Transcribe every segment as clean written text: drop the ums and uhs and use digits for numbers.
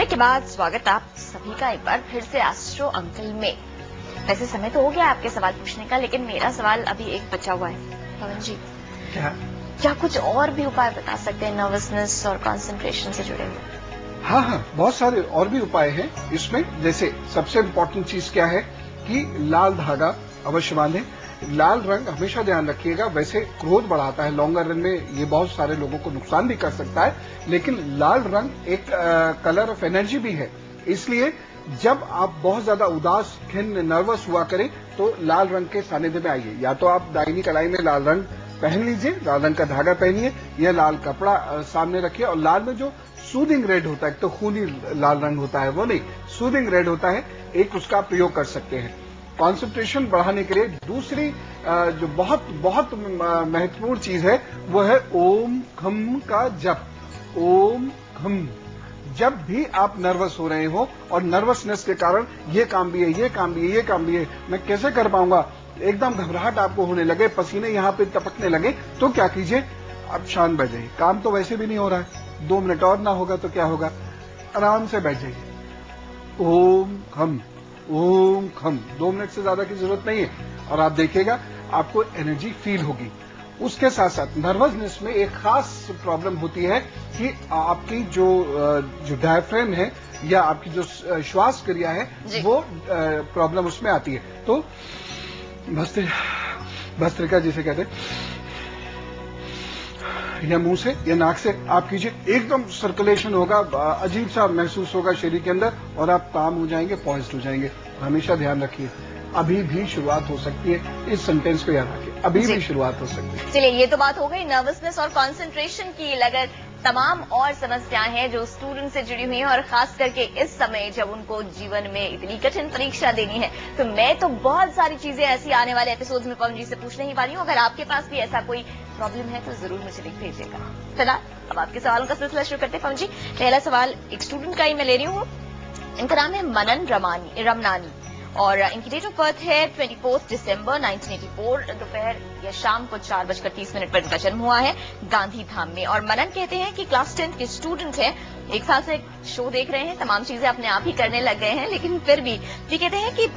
Break के बाद स्वागत आप सभी का एक बार फिर से एस्ट्रो अंकल में। वैसे समय तो हो गया आपके सवाल पूछने का, लेकिन मेरा सवाल अभी एक बचा हुआ है। पवन जी, क्या कुछ और भी उपाय बता सकते हैं नर्वसनेस और कंसंट्रेशन से जुड़े हुए? हाँ, बहुत सारे और भी उपाय हैं इसमें। जैसे सबसे इम्पोर्टेंट चीज क्या है कि लाल धागा अवश्य बांधें। लाल रंग हमेशा ध्यान रखिएगा, वैसे क्रोध बढ़ाता है, लॉन्गर रन में ये बहुत सारे लोगों को नुकसान भी कर सकता है, लेकिन लाल रंग एक कलर ऑफ एनर्जी भी है। इसलिए जब आप बहुत ज्यादा उदास, खिन्न, नर्वस हुआ करें तो लाल रंग के सानिध्य में आइए। या तो आप दाहिनी कलाई में लाल रंग पहन लीजिए, लाल रंग का धागा पहनिए, या लाल कपड़ा सामने रखिए। और लाल में जो सूदिंग रेड होता है, तो खूनी लाल रंग होता है, वो नहीं, सूदिंग रेड होता है, एक उसका प्रयोग कर सकते हैं। कॉन्सेंट्रेशन बढ़ाने के लिए दूसरी जो बहुत बहुत महत्वपूर्ण चीज है वो है ओम खम का जप। ओम खम। जब भी आप नर्वस हो रहे हो और नर्वसनेस के कारण ये काम भी है, ये काम भी है, ये काम भी है, मैं कैसे कर पाऊंगा, एकदम घबराहट आपको होने लगे, पसीने यहां पे टपकने लगे, तो क्या कीजिए, आप शांत बैठ जाइए। काम तो वैसे भी नहीं हो रहा है, 2 मिनट और ना होगा तो क्या होगा, आराम से बैठ जाइए। ओम खम, ओम खम। 2 मिनट से ज्यादा की जरूरत नहीं है और आप देखिएगा आपको एनर्जी फील होगी। उसके साथ साथ नर्वसनेस में एक खास प्रॉब्लम होती है कि आपकी जो डायफ्रेम है या आपकी जो श्वास क्रिया है वो प्रॉब्लम उसमें आती है। तो भस्त्रिका जिसे कहते हैं, या मुंह से या नाक से आप कीजिए, एकदम सर्कुलेशन होगा, अजीब सा महसूस होगा शरीर के अंदर और आप काम हो जाएंगे, पॉइज्ड हो जाएंगे। हमेशा ध्यान रखिए, अभी भी शुरुआत हो सकती है। इस सेंटेंस को याद रखिए, अभी भी शुरुआत हो सकती है। चलिए, ये तो बात हो गई नर्वसनेस और कंसंट्रेशन की। अगर तमाम और समस्याएं हैं जो स्टूडेंट से जुड़ी हुई हैं और खास करके इस समय जब उनको जीवन में इतनी कठिन परीक्षा देनी है, तो मैं तो बहुत सारी चीजें ऐसी आने वाले एपिसोड में पवन जी से पूछने ही वाली हूँ। अगर आपके पास भी ऐसा कोई प्रॉब्लम है तो जरूर मुझे लिख भेजिएगा। फिलहाल अब आपके सवालों का सिलसिला शुरू करते हैं पवन जी। पहला सवाल एक स्टूडेंट का ही मैं ले रही हूँ। इनका नाम है मनन रमनानी और इनकी डेट ऑफ बर्थ है 24 दिसंबर 1984। दोपहर या शाम को 4:30 पर इनका जन्म हुआ है गांधी धाम में। और मनन कहते हैं कि क्लास 10 के स्टूडेंट हैं, 1 साल से शो देख रहे हैं, तमाम चीजें अपने आप ही करने लग गए हैं, लेकिन फिर भी ये कहते हैं कि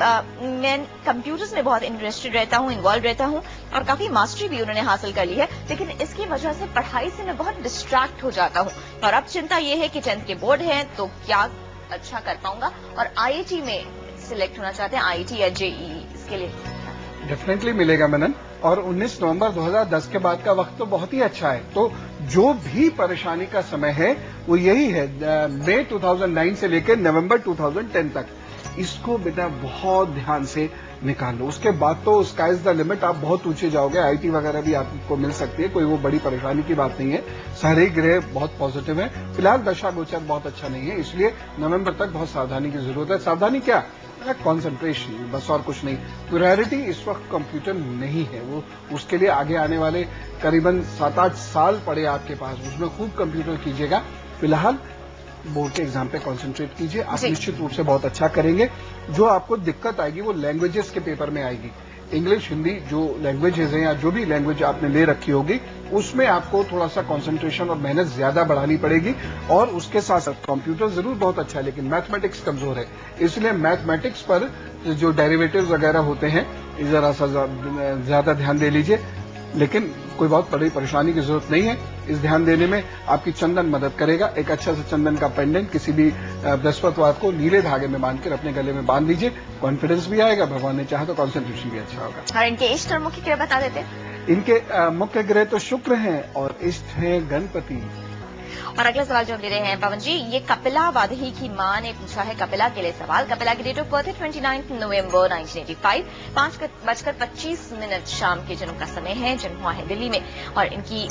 मैं कंप्यूटर्स में बहुत इंटरेस्टेड रहता हूँ, इन्वॉल्व रहता हूँ और काफी मास्टरी भी उन्होंने हासिल कर ली है, लेकिन इसकी वजह से पढ़ाई से मैं बहुत डिस्ट्रैक्ट हो जाता हूँ। और अब चिंता ये है कि 10th के बोर्ड है तो क्या अच्छा कर पाऊंगा और IIT में सिलेक्ट होना चाहते हैं, IIT या JEE, इसके लिए डेफिनेटली मिलेगा मनन। और 19 नवंबर 2010 के बाद का वक्त तो बहुत ही अच्छा है। तो जो भी परेशानी का समय है वो यही है, मई 2009 से लेकर नवंबर 2010 तक। इसको बेटा बहुत ध्यान से निकाल लो, उसके बाद तो स्काई इज द लिमिट, आप बहुत ऊंचे जाओगे। IIT वगैरह भी आपको मिल सकती है, कोई वो बड़ी परेशानी की बात नहीं है। सारे ग्रह बहुत पॉजिटिव है। फिलहाल दशा गोचर बहुत अच्छा नहीं है, इसलिए नवंबर तक बहुत सावधानी की जरूरत है। सावधानी क्या, कंसंट्रेशन, बस और कुछ नहीं। प्रायोरिटी इस वक्त कंप्यूटर नहीं है, वो उसके लिए आगे आने वाले करीबन 7-8 साल पड़े आपके पास, उसमें खूब कंप्यूटर कीजिएगा। फिलहाल बोर्ड के एग्जाम पे कंसंट्रेट कीजिए, आप निश्चित रूप से बहुत अच्छा करेंगे। जो आपको दिक्कत आएगी वो लैंग्वेजेस के पेपर में आएगी। इंग्लिश, हिंदी जो लैंग्वेजेस हैं या जो भी लैंग्वेज आपने ले रखी होगी उसमें आपको थोड़ा सा कंसंट्रेशन और मेहनत ज्यादा बढ़ानी पड़ेगी। और उसके साथ साथ कंप्यूटर जरूर बहुत अच्छा है लेकिन मैथमेटिक्स कमजोर है, इसलिए मैथमेटिक्स पर जो डेरिवेटिव्स वगैरह होते हैं जरा सा ज्यादा ध्यान दे लीजिए। लेकिन कोई बहुत बड़ी परेशानी की जरूरत नहीं है, इस ध्यान देने में आपकी चंदन मदद करेगा। एक अच्छा सा चंदन का पेंडेंट किसी भी बृहस्पतिवार को नीले धागे में बांधकर अपने गले में बांध दीजिए, कॉन्फिडेंस भी आएगा, भगवान ने चाहा तो कॉन्सेंट्रेशन भी अच्छा होगा। और इनके इष्ट और मुख्य ग्रह बता देते हैं। इनके मुख्य ग्रह तो शुक्र हैं और इष्ट हैं गणपति। और अगला सवाल जो हम ले रहे हैं पवन जी, ये कपिला वादही की मां ने पूछा है कपिला के लिए सवाल। कपिला की डेट ऑफ बर्थ है 29 नवंबर 1985, 5:25 शाम के जन्म का समय है, जन्म हुआ है दिल्ली में। और इनकी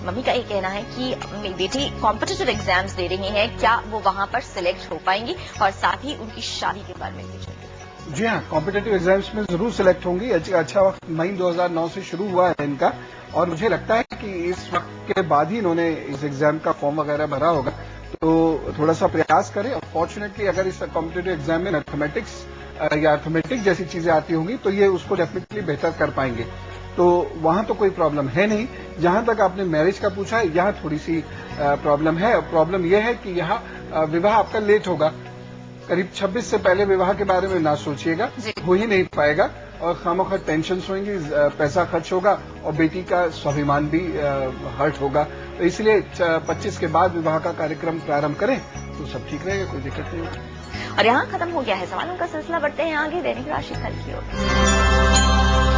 मम्मी का ये कहना है कि मेरी बेटी कॉम्पिटिटिव एग्जाम्स दे रही है, क्या वो वहां पर सिलेक्ट हो पाएंगी, और साथ ही उनकी शादी के बारे में पूछेंगे। जी हाँ, कॉम्पिटिटिव एग्जाम्स में जरूर सिलेक्ट होंगी। अच्छा वक्त मई 2009 से शुरू हुआ है इनका, और मुझे लगता है कि इस वक्त के बाद ही इन्होंने इस एग्जाम का फॉर्म वगैरह भरा होगा, तो थोड़ा सा प्रयास करें। और फॉर्चुनेटली अगर इस कॉम्पिटिटिव एग्जाम में मैथमेटिक्स या अर्थमेटिक जैसी चीजें आती होंगी तो ये उसको डेफिनेटली बेहतर कर पाएंगे। तो वहां तो कोई प्रॉब्लम है नहीं। जहां तक आपने मैरिज का पूछा है, यहाँ थोड़ी सी प्रॉब्लम है। प्रॉब्लम यह है कि यहाँ विवाह आपका लेट होगा, करीब 26 से पहले विवाह के बारे में ना सोचिएगा, हो ही नहीं पाएगा और खामोखा टेंशन होंगी, पैसा खर्च होगा और बेटी का स्वाभिमान भी हर्ट होगा। तो इसलिए 25 के बाद विवाह का कार्यक्रम प्रारंभ करें तो सब ठीक रहेगा, कोई दिक्कत नहीं होगी। और यहाँ खत्म हो गया है सवालों का सिलसिला। बढ़ते हैं आगे दैनिक राशि फल की ओर।